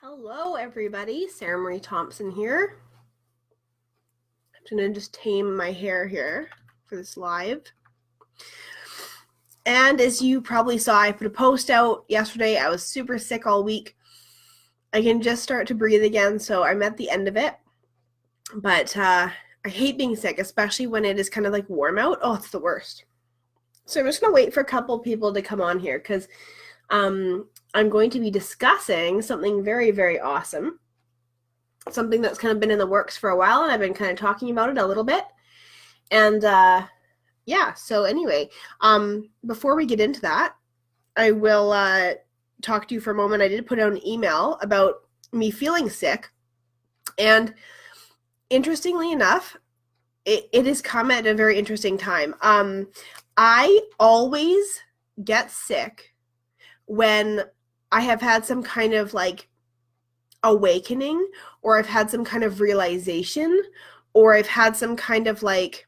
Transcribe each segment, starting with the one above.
Hello, everybody. Sarah Marie Thompson here. I'm going to just tame my hair here for this live. And as you probably saw, I put a post out yesterday. I was super sick all week. I can just start to breathe again, so I'm at the end of it. But I hate being sick, especially when it is kind of like warm out. Oh, it's the worst. So I'm just going to wait for a couple people to come on here because I'm going to be discussing something very, very awesome. Something that's kind of been in the works for a while, and I've been kind of talking about it a little bit. And yeah, so anyway, before we get into that, I will talk to you for a moment. I did put out an email about me feeling sick, and interestingly enough, it has come at a very interesting time. I always get sick when I have had some kind of like awakening, or I've had some kind of realization, or I've had some kind of like,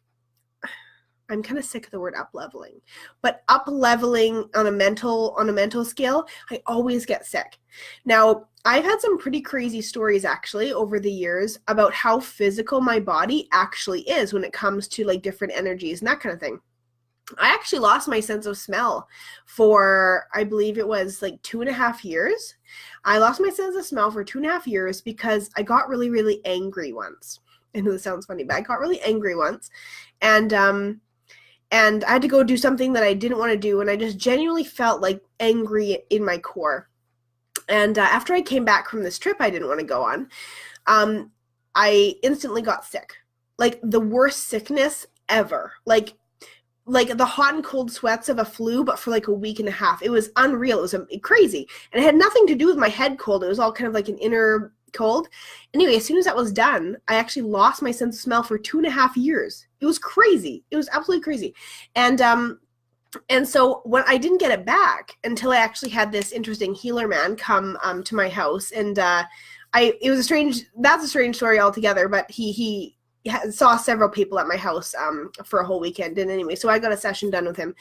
I'm kind of sick of the word up-leveling, but up-leveling on a mental scale, I always get sick. Now, I've had some pretty crazy stories actually over the years about how physical my body actually is when it comes to like different energies and that kind of thing. I actually lost my sense of smell for, I believe it was like 2.5 years. I lost my sense of smell for 2.5 years because I got really, really angry once. I know this sounds funny, but I got really angry once. And I had to go do something that I didn't want to do. And I just genuinely felt like angry in my core. And after I came back from this trip I didn't want to go on, I instantly got sick. Like the worst sickness ever. Like the hot and cold sweats of a flu, but for like a week and a half. It was unreal. It was crazy. And it had nothing to do with my head cold. It was all kind of like an inner cold. Anyway, as soon as that was done, I actually lost my sense of smell for 2.5 years. It was crazy. It was absolutely crazy. And so when I didn't get it back until I actually had this interesting healer man come to my house. And that's a strange story altogether, but he saw several people at my house for a whole weekend. And anyway, so I got a session done with him.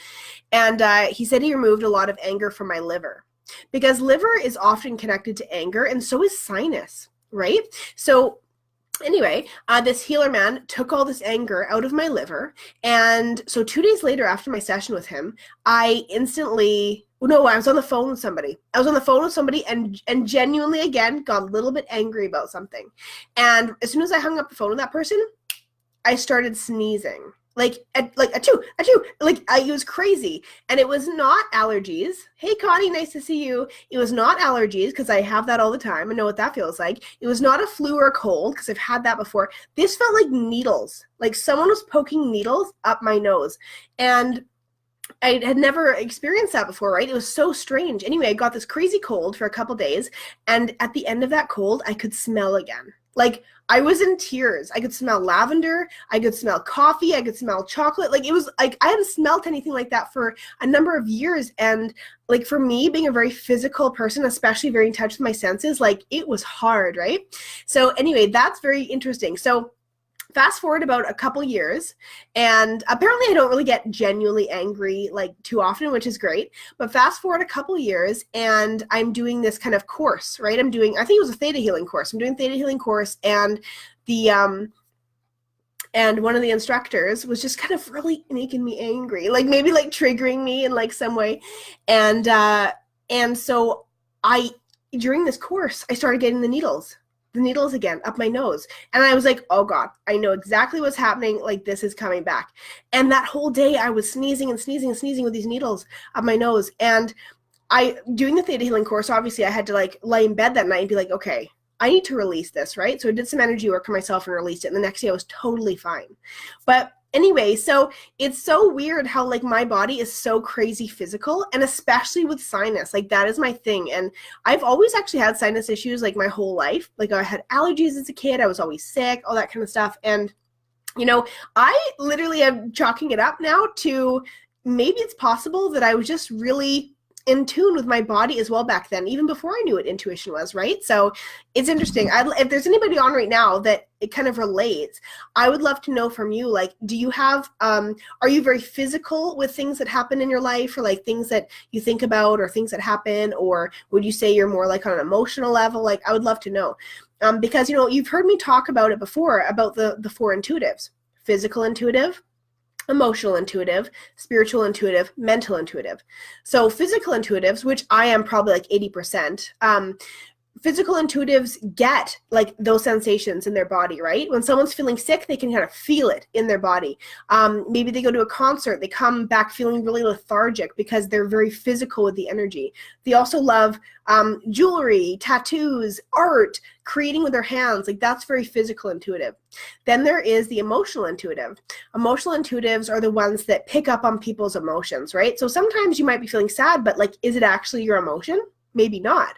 And he said he removed a lot of anger from my liver, because liver is often connected to anger, and so is sinus, right? So anyway, this healer man took all this anger out of my liver. And so 2 days later after my session with him, I was on the phone with somebody. And genuinely, again, got a little bit angry about something. And as soon as I hung up the phone with that person, I started sneezing. Like achoo, it was crazy. And it was not allergies. Hey, Connie, nice to see you. It was not allergies, because I have that all the time. I know what that feels like. It was not a flu or a cold, because I've had that before. This felt like needles. Like someone was poking needles up my nose. And I had never experienced that before, right? It was so strange. Anyway, I got this crazy cold for a couple days, and at the end of that cold, I could smell again. Like, I was in tears. I could smell lavender. I could smell coffee. I could smell chocolate. Like, it was like I hadn't smelled anything like that for a number of years. And like, for me, being a very physical person, especially very in touch with my senses, like, it was hard, right? So anyway, that's very interesting. So fast forward about a couple years, and apparently I don't really get genuinely angry like too often, which is great. But fast forward a couple years, and I'm doing this kind of course, right? I think it was a theta healing course. I'm doing theta healing course, and and one of the instructors was just kind of really making me angry, like maybe like triggering me in like some way. And so during this course, I started getting the needles again up my nose. And I was like, oh God, I know exactly what's happening. Like, this is coming back. And that whole day I was sneezing with these needles up my nose. And doing the theta healing course, obviously I had to like lay in bed that night and be like, okay, I need to release this, right? So I did some energy work on myself and released it. And the next day I was totally fine. But anyway, so it's so weird how like my body is so crazy physical, and especially with sinus, like that is my thing. And I've always actually had sinus issues like my whole life. Like, I had allergies as a kid. I was always sick, all that kind of stuff. And, I literally am chalking it up now to maybe it's possible that I was just really in tune with my body as well back then, even before I knew what intuition was, right? So it's interesting. If there's anybody on right now that it kind of relates. I would love to know from you, like, do you have, are you very physical with things that happen in your life, or like things that you think about or things that happen, or would you say you're more like on an emotional level? Like, I would love to know. Because, you know, you've heard me talk about it before, about the 4 intuitives: physical intuitive, emotional intuitive, spiritual intuitive, mental intuitive. So physical intuitives, which I am probably like 80%, physical intuitives get like those sensations in their body, right? When someone's feeling sick, they can kind of feel it in their body. Maybe they go to a concert, they come back feeling really lethargic because they're very physical with the energy. They also love jewelry, tattoos, art, creating with their hands. Like, that's very physical intuitive. Then there is the emotional intuitive. Emotional intuitives are the ones that pick up on people's emotions, right? So sometimes you might be feeling sad, but like, is it actually your emotion? Maybe not.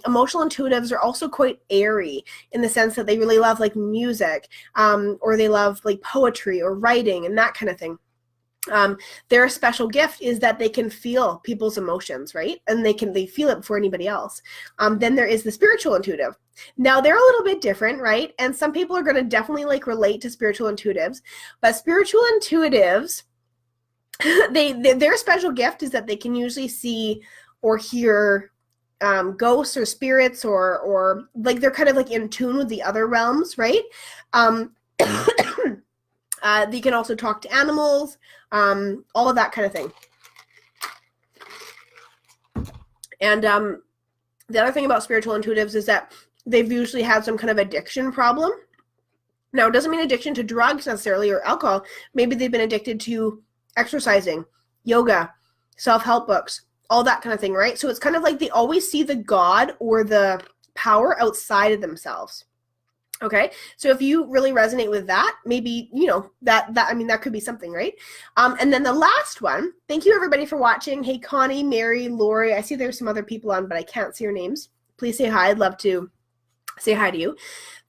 Emotional intuitives are also quite airy in the sense that they really love like music, or they love like poetry or writing and that kind of thing. Their special gift is that they can feel people's emotions, right? And they feel it before anybody else. Then there is the spiritual intuitive. Now they're a little bit different, right? And some people are going to definitely like relate to spiritual intuitives, but spiritual intuitives, their special gift is that they can usually see or hear ghosts or spirits, or like they're kind of like in tune with the other realms, right? They can also talk to animals, all of that kind of thing. And the other thing about spiritual intuitives is that they've usually had some kind of addiction problem. Now, it doesn't mean addiction to drugs necessarily or alcohol. Maybe they've been addicted to exercising, yoga, self-help books, all that kind of thing, right? So it's kind of like they always see the God or the power outside of themselves. Okay, so if you really resonate with that, maybe, you know, that I mean, that could be something, right? And then the last one, thank you everybody for watching. Hey, Connie, Mary, Lori, I see there's some other people on, but I can't see your names. Please say hi. I'd love to say hi to you.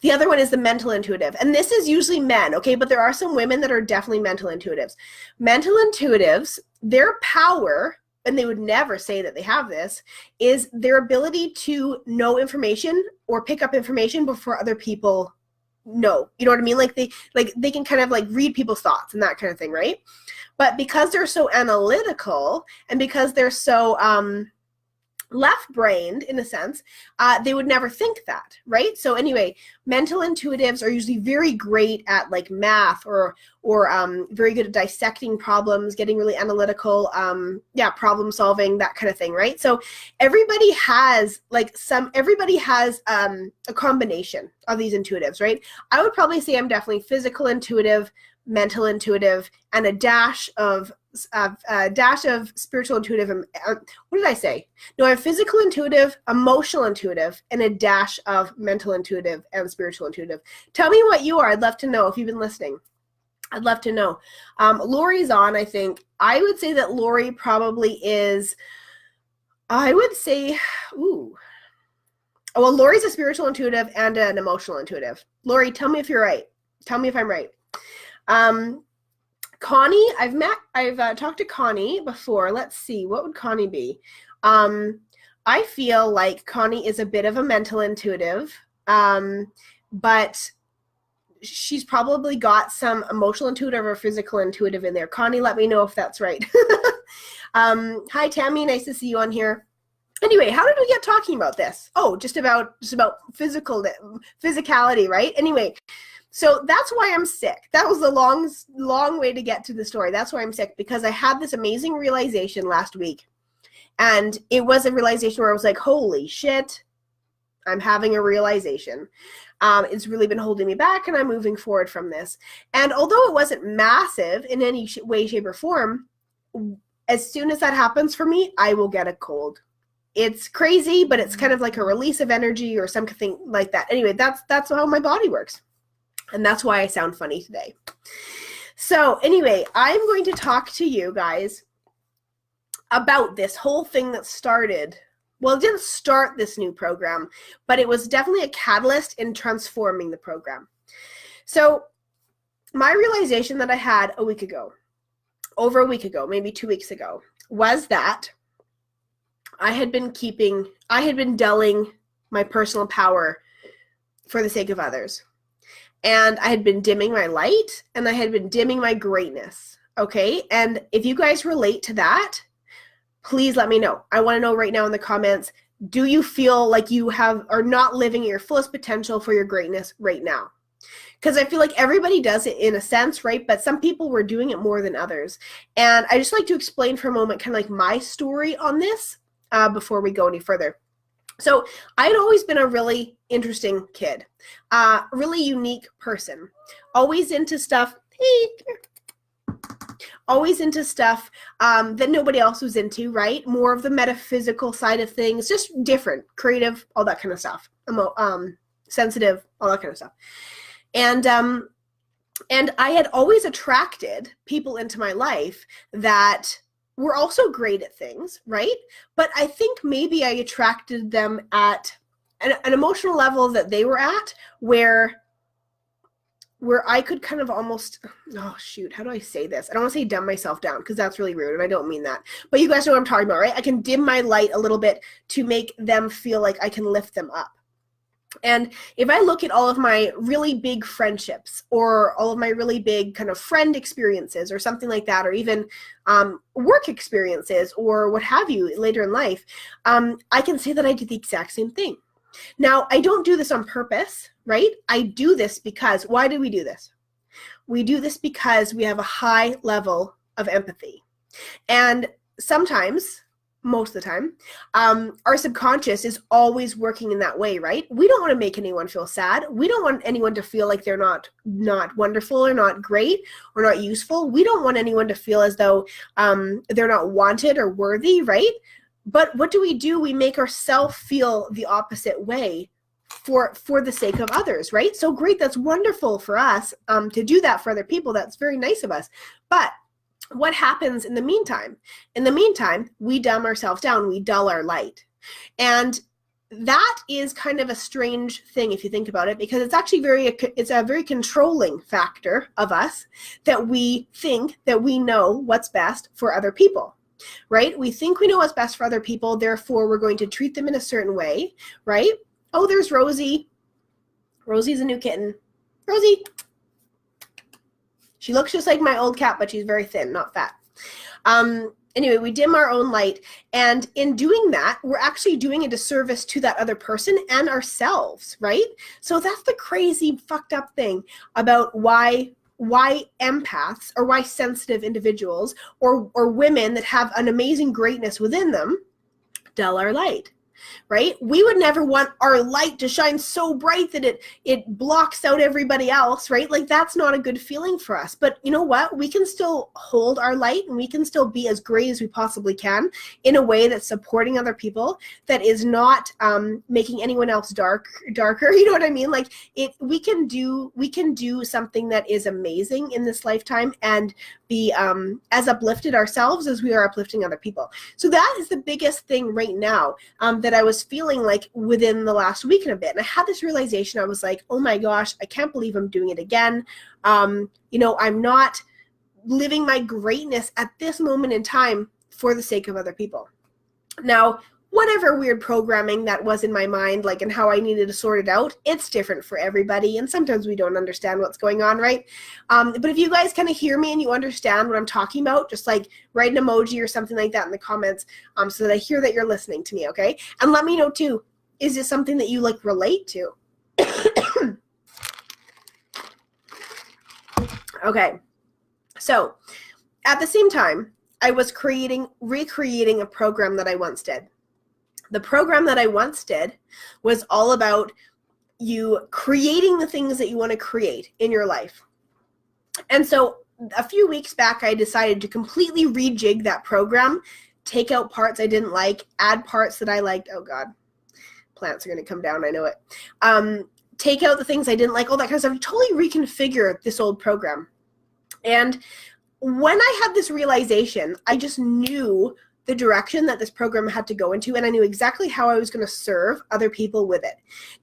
The other one is the mental intuitive, and this is usually men, okay, but there are some women that are definitely mental intuitives. Mental intuitives, their power, and they would never say that they have this, is their ability to know information or pick up information before other people know. You know what I mean? Like they can kind of like read people's thoughts and that kind of thing, right? But because they're so analytical, and because they're so left-brained in a sense, they would never think that, right? So anyway, mental intuitives are usually very great at like math, or very good at dissecting problems, getting really analytical, problem solving, that kind of thing, right? So everybody has a combination of these intuitives, right? I would probably say I'm definitely physical intuitive, mental intuitive, and a dash of spiritual intuitive. What did I say? No, I have physical intuitive, emotional intuitive, and a dash of mental intuitive and spiritual intuitive. Tell me what you are. I'd love to know if you've been listening. I'd love to know. Lori's on, I think. I would say that Lori probably is, I would say, well, Lori's a spiritual intuitive and an emotional intuitive. Lori, tell me if you're right. Tell me if I'm right. Connie, I've talked to Connie before. Let's see, what would Connie be? I feel like Connie is a bit of a mental intuitive, but she's probably got some emotional intuitive or physical intuitive in there. Connie, let me know if that's right. Hi, Tammy, nice to see you on here. Anyway, how did we get talking about this? Oh, just about physicality, right? Anyway, so that's why I'm sick. That was a long way to get to the story. That's why I'm sick, because I had this amazing realization last week. And it was a realization where I was like, holy shit, I'm having a realization. It's really been holding me back, and I'm moving forward from this. And although it wasn't massive in any way, shape, or form, as soon as that happens for me, I will get a cold. It's crazy, but it's kind of like a release of energy or something like that. Anyway, that's how my body works. And that's why I sound funny today. So anyway, I'm going to talk to you guys about this whole thing that started. Well, it didn't start this new program, but it was definitely a catalyst in transforming the program. So my realization that I had over a week ago, maybe 2 weeks ago, was that I had been dulling my personal power for the sake of others. and I had been dimming my light, and I had been dimming my greatness. Okay. And if you guys relate to that, please let me know. I want to know right now in the comments, do you feel like you are not living at your fullest potential for your greatness right now? Because I feel like everybody does it in a sense, right? But some people were doing it more than others. And I just like to explain for a moment kind of like my story on this before we go any further. So I'd always been a really interesting kid, really unique person, always into stuff. Hey, come here. Always into stuff that nobody else was into, right? More of the metaphysical side of things, just different, creative, all that kind of stuff. Sensitive, all that kind of stuff. And I had always attracted people into my life that were also great at things, right? But I think maybe I attracted them at an emotional level that they were at where I could kind of almost, oh shoot, how do I say this? I don't want to say dumb myself down because that's really rude and I don't mean that. But you guys know what I'm talking about, right? I can dim my light a little bit to make them feel like I can lift them up. And if I look at all of my really big friendships or all of my really big kind of friend experiences or something like that, or even work experiences or what have you later in life, I can say that I did the exact same thing. Now, I don't do this on purpose, right? I do this because, why do we do this? We do this because we have a high level of empathy. And sometimes, most of the time, our subconscious is always working in that way, right? We don't want to make anyone feel sad. We don't want anyone to feel like they're not wonderful or not great or not useful. We don't want anyone to feel as though they're not wanted or worthy, right? But what do? We make ourselves feel the opposite way for the sake of others, right? So great, that's wonderful for us to do that for other people. That's very nice of us. But what happens in the meantime? In the meantime, we dumb ourselves down, we dull our light. And that is kind of a strange thing if you think about it, because it's actually it's a very controlling factor of us that we think that we know what's best for other people. Right? We think we know what's best for other people, therefore we're going to treat them in a certain way, right? Oh, there's Rosie. Rosie's a new kitten. Rosie. She looks just like my old cat, but she's very thin, not fat. Anyway, we dim our own light, and in doing that, we're actually doing a disservice to that other person and ourselves, right? So that's the crazy, fucked up thing about why empaths or why sensitive individuals or women that have an amazing greatness within them dull our light, right? We would never want our light to shine so bright that it blocks out everybody else, right? Like that's not a good feeling for us. But you know what? We can still hold our light and we can still be as great as we possibly can in a way that's supporting other people, that is not making anyone else darker. You know what I mean? Like we can do something that is amazing in this lifetime and be as uplifted ourselves as we are uplifting other people. So that is the biggest thing right now that I was feeling like within the last week and a bit. And I had this realization. I was like, oh my gosh, I can't believe I'm doing it again. I'm not living my greatness at this moment in time for the sake of other people. Now, whatever weird programming that was in my mind, like, and how I needed to sort it out, it's different for everybody. And sometimes we don't understand what's going on, right? But if you guys kind of hear me and you understand what I'm talking about, just like write an emoji or something like that in the comments so that I hear that you're listening to me, okay? And let me know too, is this something that you like relate to? Okay. So at the same time, I was recreating a program that I once did. The program that I once did was all about you creating the things that you want to create in your life. And so a few weeks back, I decided to completely rejig that program, take out parts I didn't like, add parts that I liked. Oh God, plants are going to come down. I know it. Take out the things I didn't like, all that kind of stuff. Totally reconfigure this old program. And when I had this realization, I just knew the direction that this program had to go into, and I knew exactly how I was going to serve other people with it.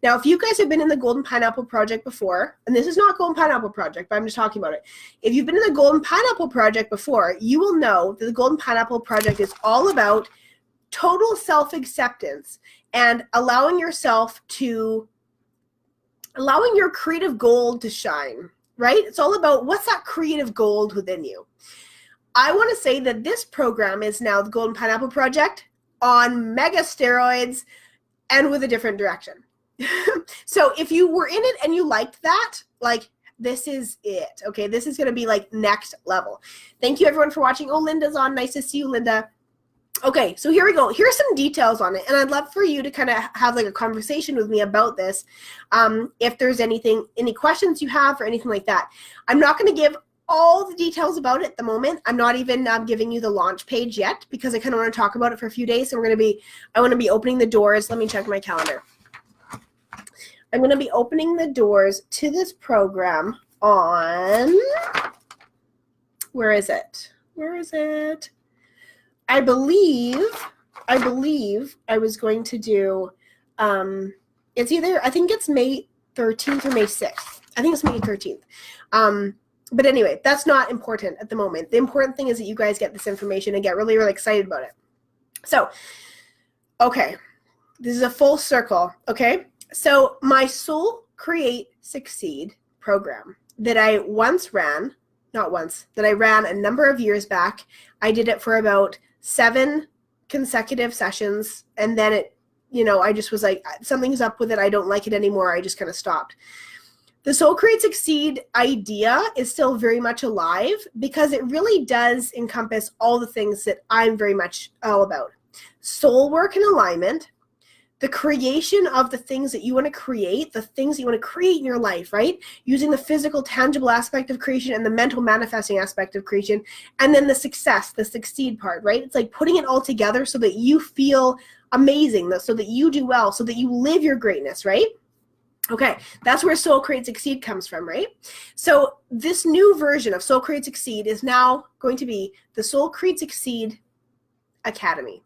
Now, if you guys have been in the Golden Pineapple Project before, and this is not Golden Pineapple Project, but I'm just talking about it. If you've been in the Golden Pineapple Project before, you will know that the Golden Pineapple Project is all about total self-acceptance and allowing yourself to allowing your creative gold to shine, right? It's all about what's that creative gold within you. I want to say that this program is now the Golden Pineapple Project on mega steroids and with a different direction. So if you were in it and you liked that, like, this is it. Okay, this is going to be like next level. Thank you everyone for watching. Oh, Linda's on. Nice to see you, Linda. Okay, so here we go. Here's some details on it, and I'd love for you to kind of have like a conversation with me about this. If there's any questions you have or anything like that. I'm not going to give all the details about it at the moment. I'm not even giving you the launch page yet because I kind of want to talk about it for a few days. So I want to be opening the doors. Let me check my calendar. I'm going to be opening the doors to this program on, where is it? I believe I was going to do, it's either, I think it's May 13th or May 6th. I think it's May 13th. But anyway, that's not important at the moment. The important thing is that you guys get this information and get really, really excited about it. So, okay, this is a full circle, okay? So my Soul Create Succeed program that I ran a number of years back. I did it for about 7 consecutive sessions, and then it, I just was like, something's up with it. I don't like it anymore. I just kind of stopped. The Soul Create Succeed idea is still very much alive because it really does encompass all the things that I'm very much all about. Soul work and alignment, the creation of the things that you want to create, the things that you want to create in your life, right? Using the physical, tangible aspect of creation and the mental manifesting aspect of creation, and then the succeed part, right? It's like putting it all together so that you feel amazing, so that you do well, so that you live your greatness, right? Okay, that's where Soul Create Succeed comes from, right? So this new version of Soul Create Succeed is now going to be the Soul Create Succeed Academy.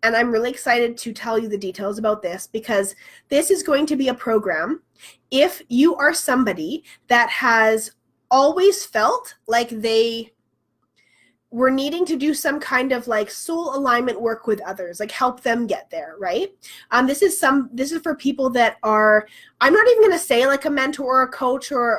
And I'm really excited to tell you the details about this because this is going to be a program if you are somebody that has always felt like they were needing to do some kind of like soul alignment work with others, like help them get there, right? This is for people that are, I'm not even going to say like a mentor or a coach or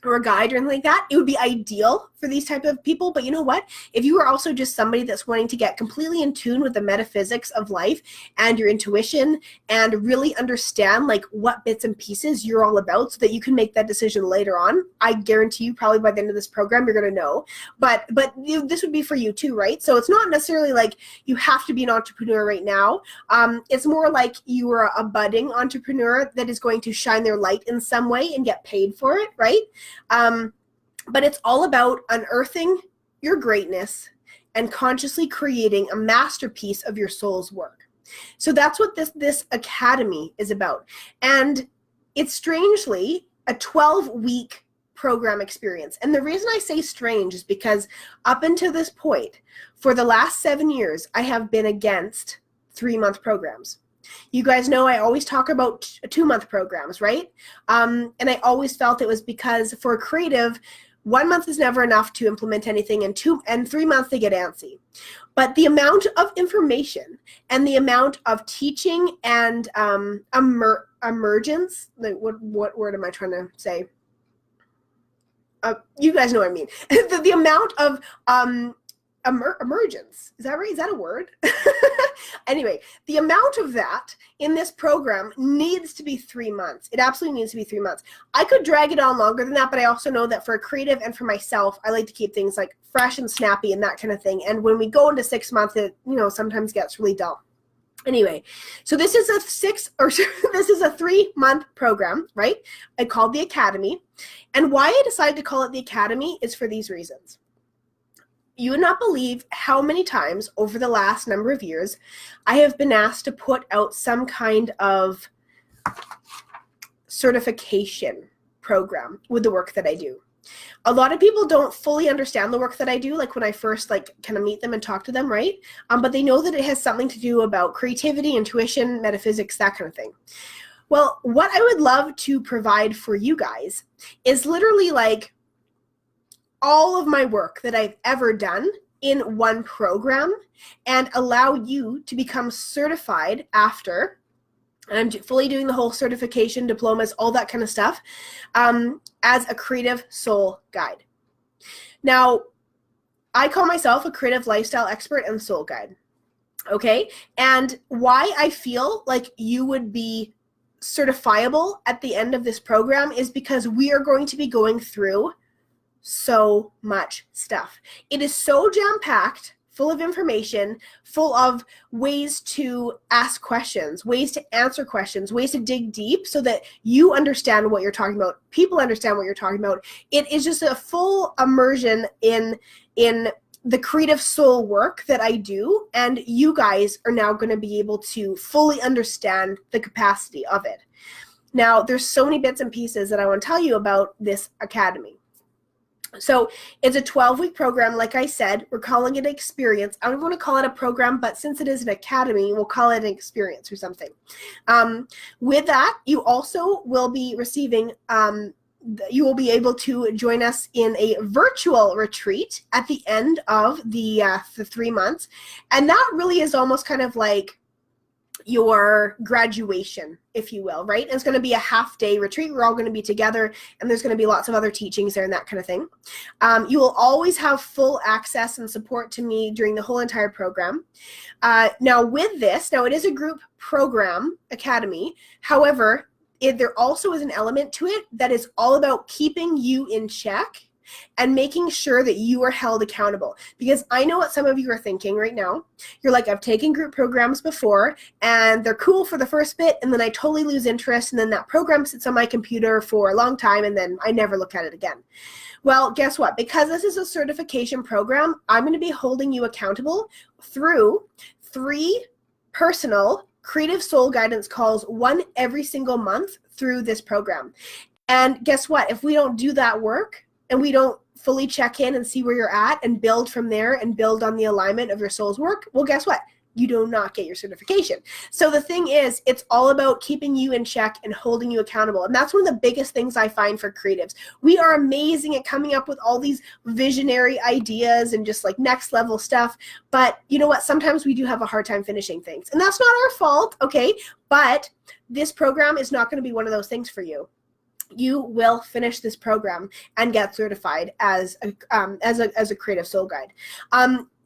a guide or anything like that. It would be ideal for these type of people. But you know what? If you are also just somebody that's wanting to get completely in tune with the metaphysics of life and your intuition and really understand like what bits and pieces you're all about so that you can make that decision later on, I guarantee you probably by the end of this program, you're going to know. But this would be for you too, right? So it's not necessarily like you have to be an entrepreneur right now. It's more like you are a budding entrepreneur that is going to shine their light in some way and get paid for it, right? But it's all about unearthing your greatness and consciously creating a masterpiece of your soul's work. So that's what this academy is about. And it's strangely a 12-week program experience. And the reason I say strange is because up until this point, for the last 7 years, I have been against 3-month programs. You guys know I always talk about 2-month programs, right? And I always felt it was because for a creative, 1 month is never enough to implement anything, and 3 months they get antsy. But the amount of information and the amount of teaching and emergence, like what word am I trying to say? You guys know what I mean. The amount of emergence, is that right? Is that a word? Anyway, the amount of that in this program needs to be 3 months. It absolutely needs to be 3 months. I could drag it on longer than that, but I also know that for a creative and for myself, I like to keep things like fresh and snappy and that kind of thing. And when we go into 6 months, it sometimes gets really dull. Anyway, so this is a 3-month program, right? I called the Academy. And why I decided to call it the Academy is for these reasons. You would not believe how many times over the last number of years I have been asked to put out some kind of certification program with the work that I do. A lot of people don't fully understand the work that I do, like when I first kind of meet them and talk to them, right? But they know that it has something to do about creativity, intuition, metaphysics, that kind of thing. Well, what I would love to provide for you guys is literally like all of my work that I've ever done in one program and allow you to become certified after and I'm fully doing the whole certification, diplomas, all that kind of stuff, as a creative soul guide. Now, I call myself a creative lifestyle expert and soul guide. Okay. And why I feel like you would be certifiable at the end of this program is because we are going to be going through so much stuff. It is so jam-packed, full of information, full of ways to ask questions, ways to answer questions, ways to dig deep so that you understand what you're talking about, people understand what you're talking about. It is just a full immersion in the creative soul work that I do, and you guys are now going to be able to fully understand the capacity of it. Now, there's so many bits and pieces that I want to tell you about this academy. So it's a 12-week program. Like I said, we're calling it an experience. I don't want to call it a program, but since it is an academy, we'll call it an experience or something. With that, you also will be receiving, you will be able to join us in a virtual retreat at the end of the 3 months. And that really is almost kind of like your graduation, if you will, right? And it's going to be a half-day retreat. We're all going to be together, and there's going to be lots of other teachings there and that kind of thing. You will always have full access and support to me during the whole entire program. Now, with this, now it is a group program academy. However, there also is an element to it that is all about keeping you in check and making sure that you are held accountable. Because I know what some of you are thinking right now. You're like, I've taken group programs before, and they're cool for the first bit, and then I totally lose interest, and then that program sits on my computer for a long time, and then I never look at it again. Well, guess what? Because this is a certification program, I'm going to be holding you accountable through 3 personal creative soul guidance calls, one every single month through this program. And guess what? If we don't do that work, and we don't fully check in and see where you're at and build from there and build on the alignment of your soul's work, well, guess what? You do not get your certification. So the thing is, it's all about keeping you in check and holding you accountable. And that's one of the biggest things I find for creatives. We are amazing at coming up with all these visionary ideas and just like next level stuff. But you know what? Sometimes we do have a hard time finishing things. And that's not our fault, okay? But this program is not going to be one of those things for you. You will finish this program and get certified as a creative soul guide.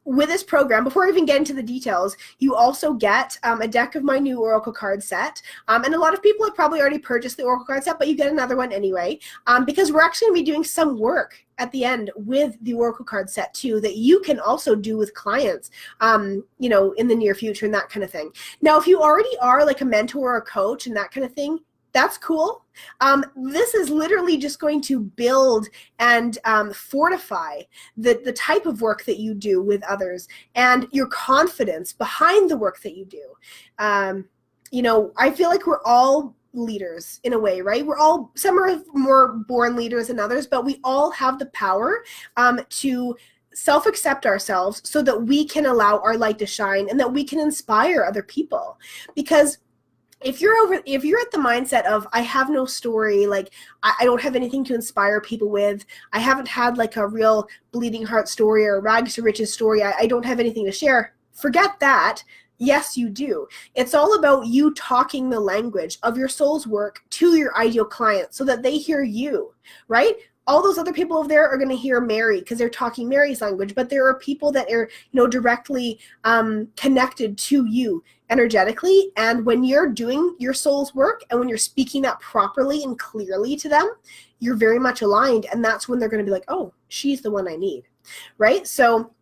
With this program, before I even get into the details, you also get a deck of my new Oracle card set. And a lot of people have probably already purchased the Oracle card set, but you get another one anyway, because we're actually going to be doing some work at the end with the Oracle card set too that you can also do with clients, you know, in the near future and that kind of thing. Now, if you already are like a mentor or a coach and that kind of thing, that's cool. This is literally just going to build and fortify the type of work that you do with others and your confidence behind the work that you do. You know, I feel like we're all leaders in a way, right? We're all, some are more born leaders than others, but we all have the power to self-accept ourselves so that we can allow our light to shine and that we can inspire other people. Because if you're at the mindset of, I have no story, like I don't have anything to inspire people with, I haven't had like a real bleeding heart story or a rags to riches story, I don't have anything to share, forget that. Yes, you do. It's all about you talking the language of your soul's work to your ideal client so that they hear you, right? All those other people over there are going to hear Mary because they're talking Mary's language, but there are people that are, you know, directly connected to you energetically. And when you're doing your soul's work and when you're speaking that properly and clearly to them, you're very much aligned. And that's when they're going to be like, oh, she's the one I need, right? So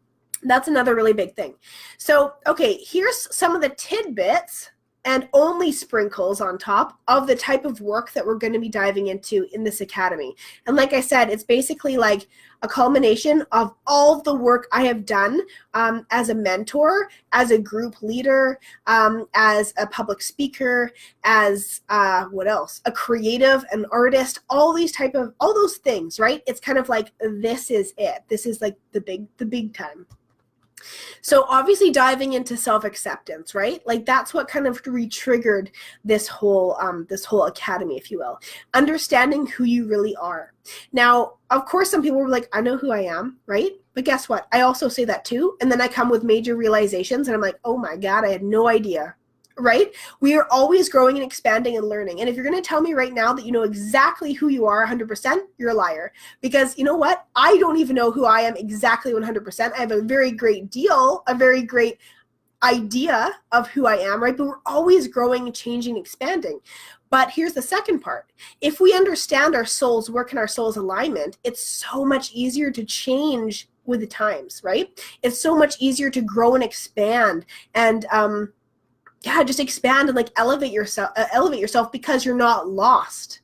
that's another really big thing. So, okay, here's some of the tidbits and only sprinkles on top of the type of work that we're going to be diving into in this academy. And like I said, it's basically like a culmination of all of the work I have done as a mentor, as a group leader, as a public speaker, as what else? A creative, an artist, all those things, right? It's kind of like, this is it. This is like the big time. So obviously diving into self-acceptance, right? Like that's what kind of re-triggered this whole academy, if you will. Understanding who you really are. Now, of course, some people were like, I know who I am, right? But guess what? I also say that too. And then I come with major realizations and I'm like, oh my God, I had no idea. right? We are always growing and expanding and learning. And if you're going to tell me right now that you know exactly who you are 100%, you're a liar. Because you know what? I don't even know who I am exactly 100%. I have a very great idea of who I am, right? But we're always growing, changing, expanding. But here's the second part. If we understand our soul's work and our soul's alignment, it's so much easier to change with the times, right? It's so much easier to grow and expand and just expand and like elevate yourself because you're not lost,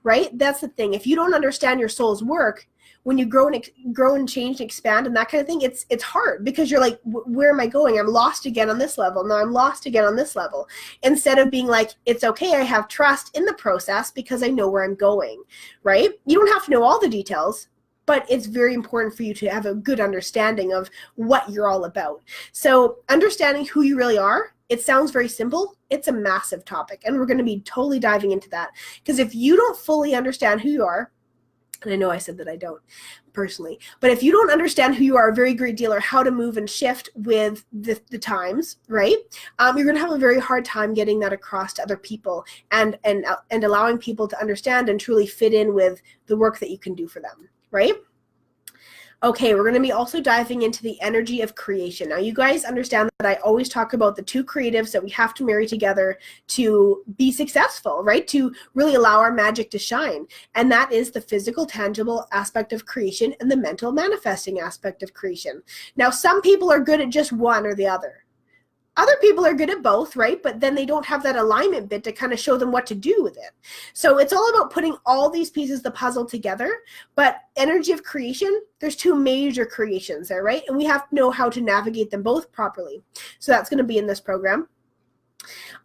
right? That's the thing. If you don't understand your soul's work, when you grow and change and expand and that kind of thing, it's hard because you're like, where am I going? I'm lost again on this level. No, I'm lost again on this level. Instead of being like, it's okay, I have trust in the process because I know where I'm going, right? You don't have to know all the details, but it's very important for you to have a good understanding of what you're all about. So understanding who you really are, it sounds very simple. It's a massive topic, and we're going to be totally diving into that. Because if you don't fully understand who you are, and I know I said that I don't personally, but if you don't understand who you are a very great deal or how to move and shift with the times, right, you're going to have a very hard time getting that across to other people and allowing people to understand and truly fit in with the work that you can do for them, right? Okay, we're going to be also diving into the energy of creation. Now, you guys understand that I always talk about the two creatives that we have to marry together to be successful, right? To really allow our magic to shine. And that is the physical, tangible aspect of creation and the mental manifesting aspect of creation. Now, some people are good at just one or the other. Other people are good at both, right? But then they don't have that alignment bit to kind of show them what to do with it. So it's all about putting all these pieces of the puzzle together. But energy of creation, there's two major creations there, right? And we have to know how to navigate them both properly. So that's going to be in this program.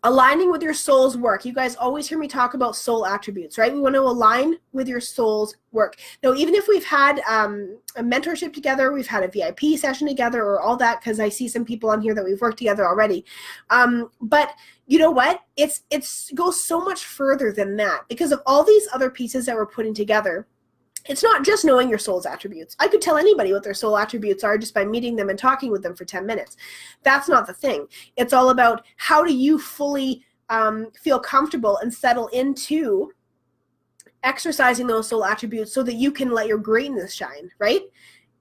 Aligning with your soul's work. You guys always hear me talk about soul attributes, right? We want to align with your soul's work. Now, even if we've had a mentorship together, we've had a VIP session together or all that, because I see some people on here that we've worked together already. But you know what? It goes so much further than that because of all these other pieces that we're putting together. It's not just knowing your soul's attributes. I could tell anybody what their soul attributes are just by meeting them and talking with them for 10 minutes. That's not the thing. It's all about how do you fully feel comfortable and settle into exercising those soul attributes so that you can let your greatness shine, right?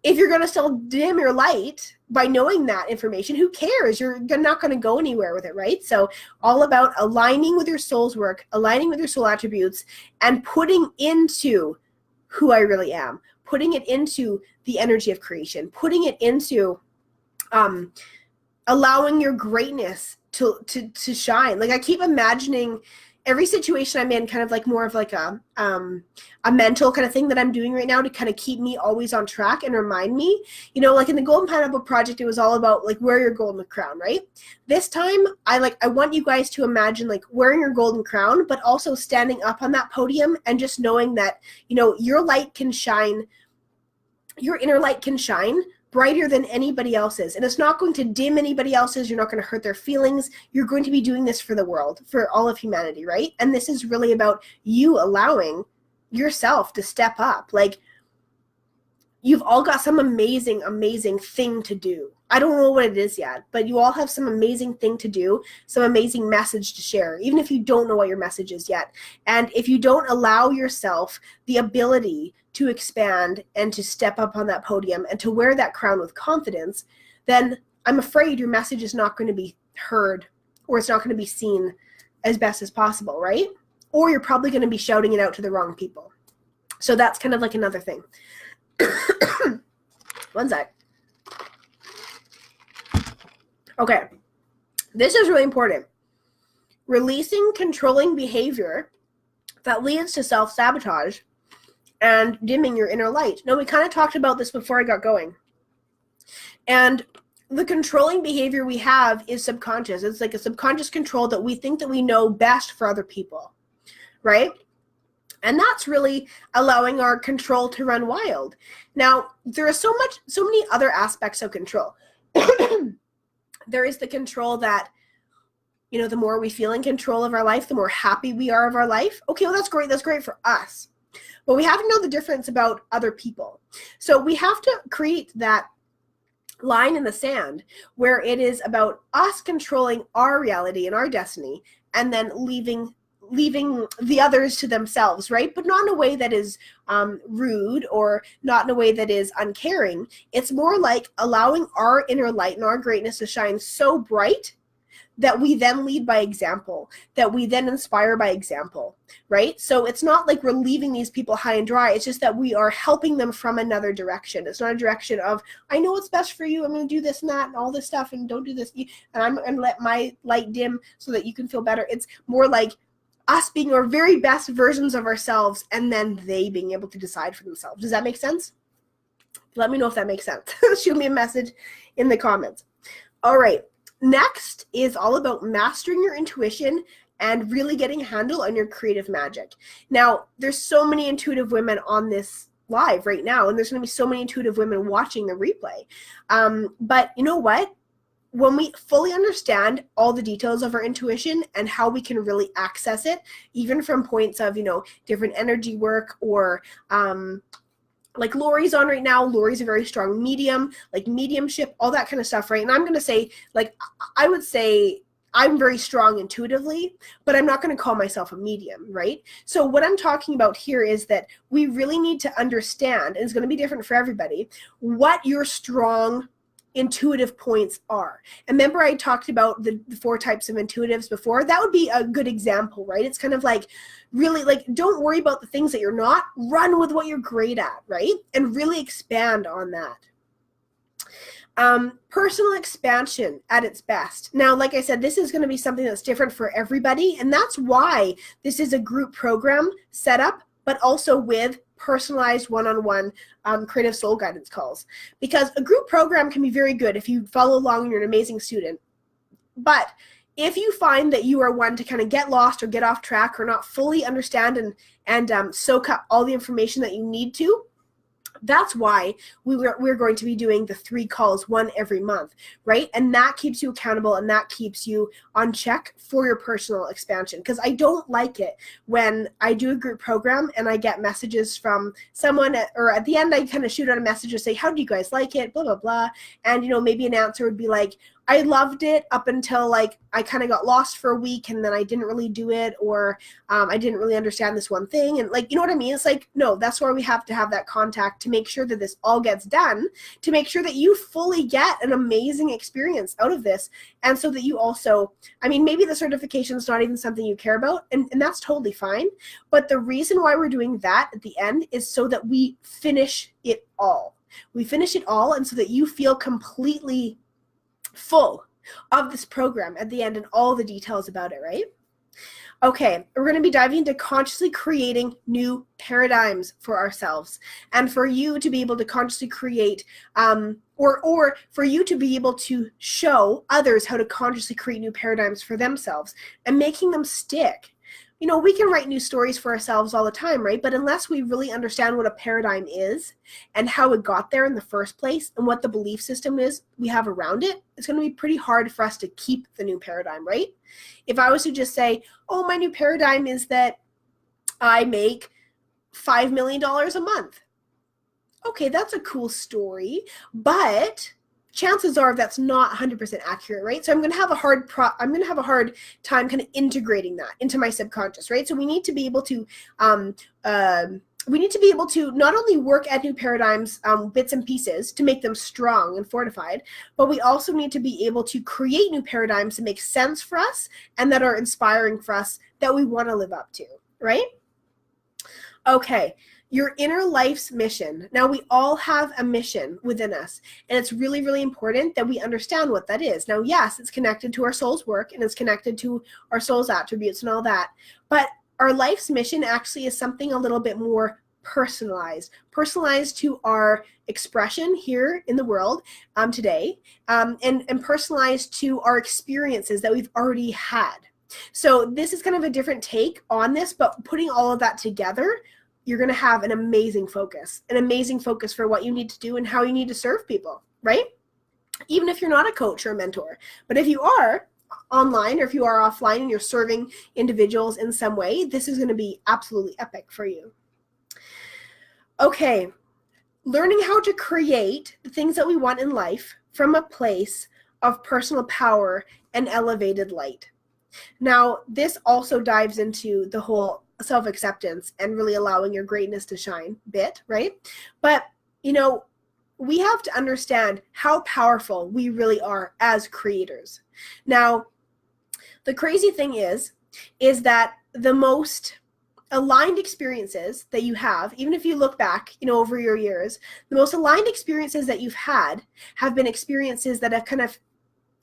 If you're going to still dim your light by knowing that information, who cares? You're not going to go anywhere with it, right? So all about aligning with your soul's work, aligning with your soul attributes, and putting into who I really am, putting it into the energy of creation, putting it into allowing your greatness to shine. Like I keep imagining every situation I'm in kind of like more of like a mental kind of thing that I'm doing right now to kind of keep me always on track and remind me, you know, like in the Golden Pineapple Project, it was all about like wear your golden crown, right? This time I want you guys to imagine like wearing your golden crown, but also standing up on that podium and just knowing that, you know, your light can shine, your inner light can shine brighter than anybody else's. And it's not going to dim anybody else's. You're not going to hurt their feelings. You're going to be doing this for the world, for all of humanity, right? And this is really about you allowing yourself to step up. Like you've all got some amazing, amazing thing to do. I don't know what it is yet, but you all have some amazing thing to do, some amazing message to share, even if you don't know what your message is yet. And if you don't allow yourself the ability to expand and to step up on that podium and to wear that crown with confidence, then I'm afraid your message is not going to be heard or it's not going to be seen as best as possible, right? Or you're probably going to be shouting it out to the wrong people. So that's kind of like another thing. One sec. Okay. This is really important. Releasing controlling behavior that leads to self-sabotage and dimming your inner light. Now, we kind of talked about this before I got going. And the controlling behavior we have is subconscious. It's like a subconscious control that we think that we know best for other people, right? And that's really allowing our control to run wild. Now, there are so many other aspects of control. There is the control that, you know, the more we feel in control of our life, the more happy we are of our life. Okay, well, that's great. That's great for us. But we have to know the difference about other people. So we have to create that line in the sand where it is about us controlling our reality and our destiny, and then leaving the others to themselves, right? But not in a way that is rude, or not in a way that is uncaring. It's more like allowing our inner light and our greatness to shine so bright that we then lead by example, that we then inspire by example, right? So it's not like we're leaving these people high and dry. It's just that we are helping them from another direction. It's not a direction of, I know what's best for you, I'm going to do this and that and all this stuff, and don't do this, and I'm going to let my light dim so that you can feel better. It's more like us being our very best versions of ourselves, and then they being able to decide for themselves. Does that make sense? Let me know if that makes sense. Shoot me a message in the comments. All right. Next is all about mastering your intuition and really getting a handle on your creative magic. Now, there's so many intuitive women on this live right now, and there's going to be so many intuitive women watching the replay. But you know what? When we fully understand all the details of our intuition and how we can really access it, even from points of, different energy work, or like Lori's on right now. Lori's a very strong medium, like mediumship, all that kind of stuff, right? And I'm going to say, like, I would say I'm very strong intuitively, but I'm not going to call myself a medium, right? So what I'm talking about here is that we really need to understand, and it's going to be different for everybody, what your strong intuitive points are. And remember, I talked about the 4 types of intuitives before. That would be a good example, right? It's kind of like, really, like, don't worry about the things that you're not, run with what you're great at, right? And really expand on that. Personal expansion at its best. Now, like I said, this is going to be something that's different for everybody, and that's why this is a group program setup, but also with personalized one-on-one creative soul guidance calls. Because a group program can be very good if you follow along and you're an amazing student. But if you find that you are one to kind of get lost or get off track or not fully understand and soak up all the information that you need to, that's why we're going to be doing the 3 calls, one every month, right? And that keeps you accountable, and that keeps you on check for your personal expansion. Because I don't like it when I do a group program and I get messages from someone, or at the end I kind of shoot out a message and say, how do you guys like it, blah, blah, blah. And, maybe an answer would be like, I loved it up until, like, I kind of got lost for a week and then I didn't really do it, or I didn't really understand this one thing. And, like, you know what I mean? It's like, no, that's why we have to have that contact to make sure that this all gets done, to make sure that you fully get an amazing experience out of this. And so that you also, maybe the certification is not even something you care about, and that's totally fine. But the reason why we're doing that at the end is so that we finish it all. We finish it all, and so that you feel completely full of this program at the end and all the details about it, right? Okay, we're going to be diving into consciously creating new paradigms for ourselves, and for you to be able to consciously create, or for you to be able to show others how to consciously create new paradigms for themselves and making them stick. We can write new stories for ourselves all the time, right? But unless we really understand what a paradigm is and how it got there in the first place and what the belief system is we have around it, it's going to be pretty hard for us to keep the new paradigm, right? If I was to just say, oh, my new paradigm is that I make $5 million a month. Okay, that's a cool story, but chances are that's not 100% accurate, right? So I'm going to have a hard time kind of integrating that into my subconscious, right? So we need to be able to not only work at new paradigms, bits and pieces, to make them strong and fortified, but we also need to be able to create new paradigms that make sense for us and that are inspiring for us, that we want to live up to, right? Okay. Your inner life's mission. Now, we all have a mission within us, and it's really, really important that we understand what that is. Now, yes, it's connected to our soul's work, and it's connected to our soul's attributes and all that, but our life's mission actually is something a little bit more personalized to our expression here in the world today, and personalized to our experiences that we've already had. So this is kind of a different take on this, but putting all of that together, you're going to have an amazing focus for what you need to do and how you need to serve people, right? Even if you're not a coach or a mentor. But if you are online, or if you are offline and you're serving individuals in some way, this is going to be absolutely epic for you. Okay, learning how to create the things that we want in life from a place of personal power and elevated light. Now, this also dives into the whole self-acceptance and really allowing your greatness to shine bit, right? But, we have to understand how powerful we really are as creators. Now, the crazy thing is that the most aligned experiences that you have, even if you look back, over your years, the most aligned experiences that you've had have been experiences that have kind of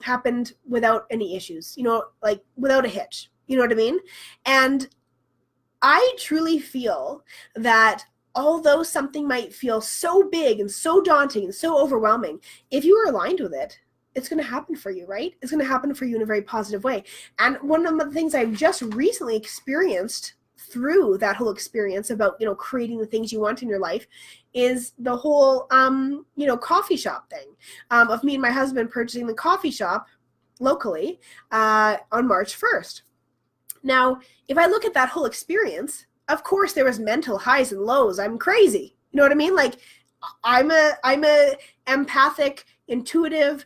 happened without any issues, like without a hitch, you know what I mean? And I truly feel that although something might feel so big and so daunting and so overwhelming, if you are aligned with it, it's going to happen for you, right? It's going to happen for you in a very positive way. And one of the things I've just recently experienced through that whole experience about, creating the things you want in your life is the whole, coffee shop thing, of me and my husband purchasing the coffee shop locally on March 1st. Now, if I look at that whole experience, of course there was mental highs and lows. I'm crazy. You know what I mean? Like I'm a empathic, intuitive,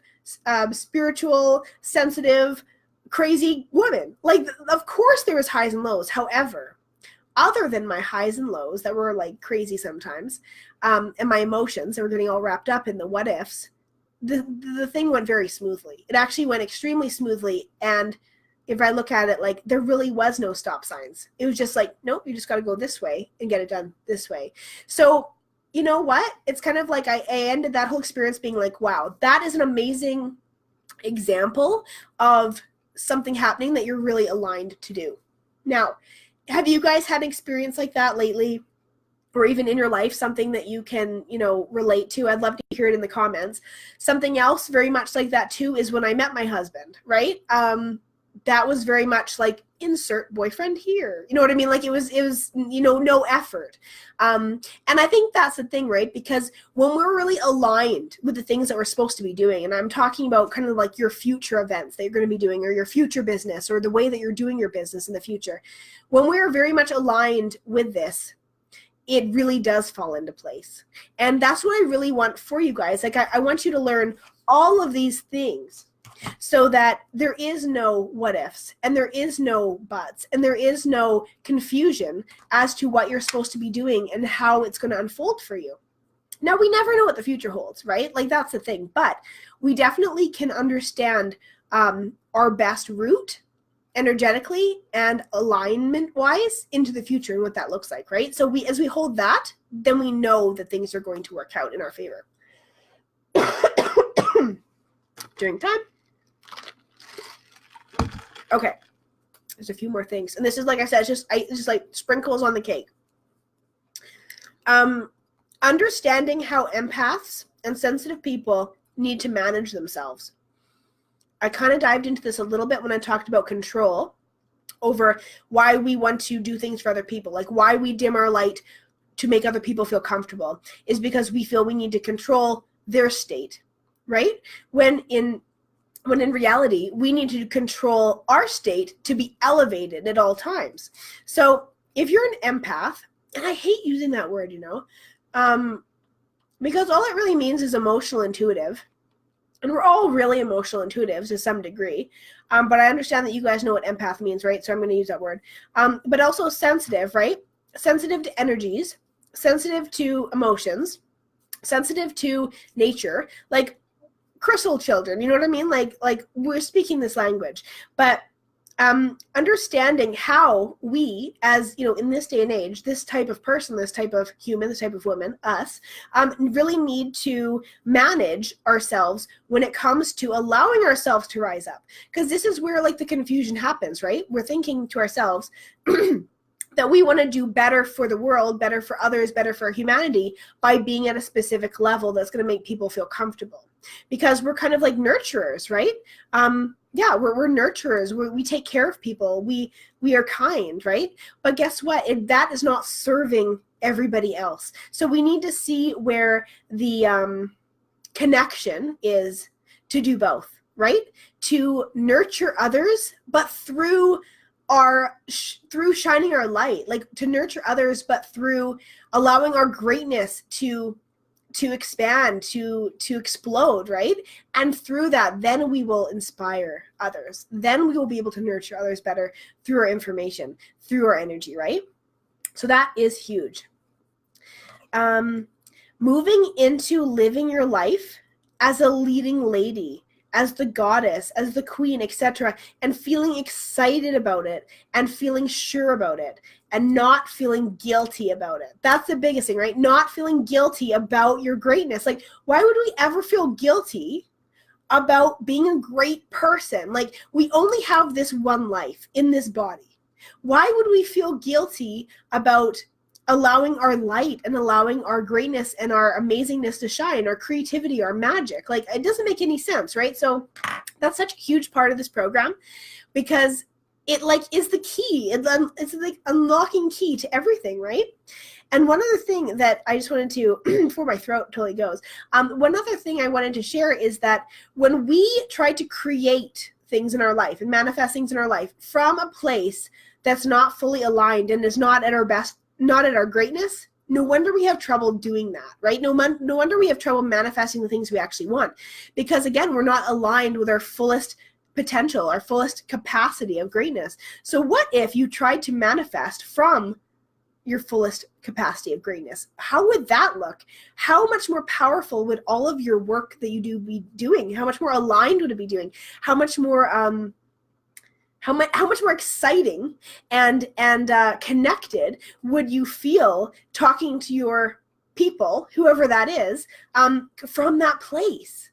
spiritual, sensitive, crazy woman. Like, of course there was highs and lows. However, other than my highs and lows that were like crazy sometimes, and my emotions that were getting all wrapped up in the what ifs, the thing went very smoothly. It actually went extremely smoothly. And if I look at it, like, there really was no stop signs. It was just like, nope, you just got to go this way and get it done this way. So, you know what? It's kind of like I ended that whole experience being like, wow, that is an amazing example of something happening that you're really aligned to do. Now, have you guys had an experience like that lately, or even in your life, something that you can, relate to? I'd love to hear it in the comments. Something else very much like that too is when I met my husband, right? That was very much like insert boyfriend here. You know what I mean? Like it was, no effort. And I think that's the thing, right? Because when we're really aligned with the things that we're supposed to be doing, and I'm talking about kind of like your future events that you're going to be doing, or your future business, or the way that you're doing your business in the future, when we're very much aligned with this, it really does fall into place. And that's what I really want for you guys. Like I want you to learn all of these things, so that there is no what ifs, and there is no buts, and there is no confusion as to what you're supposed to be doing and how it's going to unfold for you. Now, we never know what the future holds, right? Like, that's the thing. But we definitely can understand our best route energetically and alignment-wise into the future and what that looks like, right? So as we hold that, then we know that things are going to work out in our favor. During time. Okay, there's a few more things. And this is, like I said, it's just like sprinkles on the cake. Understanding how empaths and sensitive people need to manage themselves. I kind of dived into this a little bit when I talked about control over why we want to do things for other people, like why we dim our light to make other people feel comfortable, is because we feel we need to control their state, right? When in reality, we need to control our state to be elevated at all times. So if you're an empath, and I hate using that word, because all it really means is emotional intuitive. And we're all really emotional intuitives to some degree. But I understand that you guys know what empath means, right? So I'm going to use that word. But also sensitive, right? Sensitive to energies, sensitive to emotions, sensitive to nature, like crystal children, you know what I mean? Like we're speaking this language, but understanding how we, as in this day and age, this type of person, this type of human, this type of woman, us, really need to manage ourselves when it comes to allowing ourselves to rise up. Because this is where like the confusion happens, right? We're thinking to ourselves that we want to do better for the world, better for others, better for humanity by being at a specific level that's going to make people feel comfortable. Because we're kind of like nurturers, right? Yeah, we're nurturers. We take care of people. We are kind, right? But guess what? That is not serving everybody else. So we need to see where the connection is to do both, right? To nurture others, but through shining our light, like to nurture others, but through allowing our greatness to expand, to explode, right? And through that, then we will inspire others. Then we will be able to nurture others better through our information, through our energy, right? So that is huge. Moving into living your life as a leading lady, as the goddess, as the queen, etc., and feeling excited about it and feeling sure about it and not feeling guilty about it. That's the biggest thing, right? Not feeling guilty about your greatness. Like, why would we ever feel guilty about being a great person? Like, we only have this one life in this body. Why would we feel guilty about allowing our light and allowing our greatness and our amazingness to shine, our creativity, our magic? Like, it doesn't make any sense, right? So that's such a huge part of this program, because it like is the key. It's like unlocking key to everything, right? And one other thing that I just wanted to, before my throat totally goes, one other thing I wanted to share is that when we try to create things in our life and manifest things in our life from a place that's not fully aligned and is not at our best, not at our greatness, no wonder we have trouble doing that, right? No wonder we have trouble manifesting the things we actually want, because again, we're not aligned with our fullest potential, our fullest capacity of greatness. So what if you tried to manifest from your fullest capacity of greatness? How would that look? How much more powerful would all of your work that you do be doing? How much more aligned would it be doing? How much more how much more exciting and connected would you feel talking to your people, whoever that is, from that place?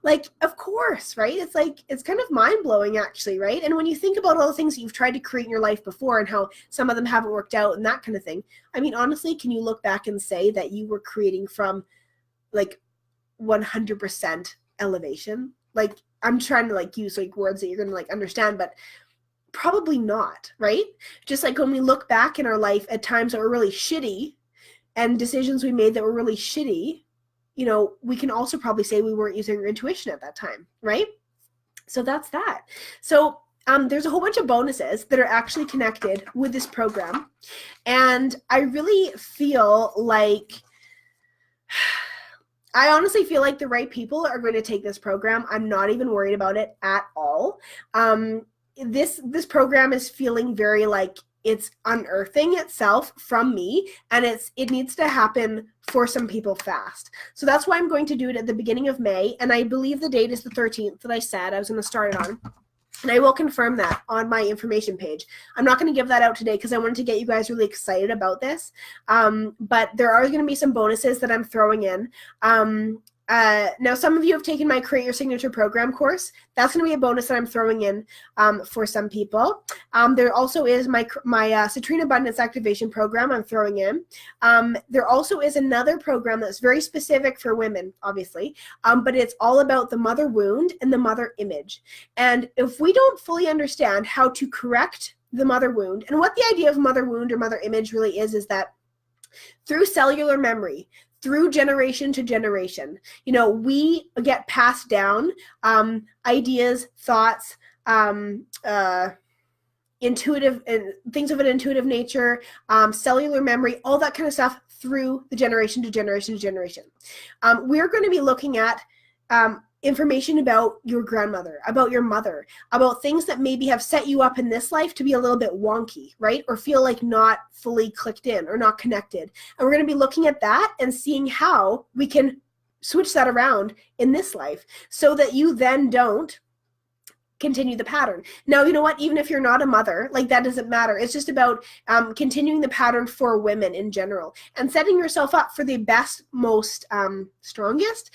Like, of course, right? It's like, it's kind of mind-blowing, actually, right? And when you think about all the things that you've tried to create in your life before and how some of them haven't worked out and that kind of thing, I mean, honestly, can you look back and say that you were creating from like 100% elevation? Like, I'm trying to like use like words that you're going to like understand, but probably not, right? Just like when we look back in our life at times that were really shitty and decisions we made that were really shitty, you know, we can also probably say we weren't using our intuition at that time, right? So that's that. So there's a whole bunch of bonuses that are actually connected with this program. And I really feel like, I honestly feel like the right people are going to take this program. I'm not even worried about it at all. This program is feeling very like it's unearthing itself from me, and it needs to happen for some people fast. So that's why I'm going to do it at the beginning of May, and I believe the date is the 13th that I said I was going to start it on. And I will confirm that on my information page. I'm not going to give that out today because I wanted to get you guys really excited about this. But there are going to be some bonuses that I'm throwing in. Now, some of you have taken my Create Your Signature Program course. That's going to be a bonus that I'm throwing in for some people. There also is my Citrine Abundance Activation Program I'm throwing in. There also is another program that's very specific for women, obviously, but it's all about the mother wound and the mother image. And if we don't fully understand how to correct the mother wound, and what the idea of mother wound or mother image really is that through cellular memory, through generation to generation, you know, we get passed down ideas, thoughts, intuitive things of an intuitive nature, cellular memory, all that kind of stuff through the generation to generation to generation. We're going to be looking at information about your grandmother, about your mother, about things that maybe have set you up in this life to be a little bit wonky, right? Or feel like not fully clicked in or not connected. And we're going to be looking at that and seeing how we can switch that around in this life so that you then don't continue the pattern. Now, you know what? Even if you're not a mother, like that doesn't matter. It's just about continuing the pattern for women in general and setting yourself up for the best, most strongest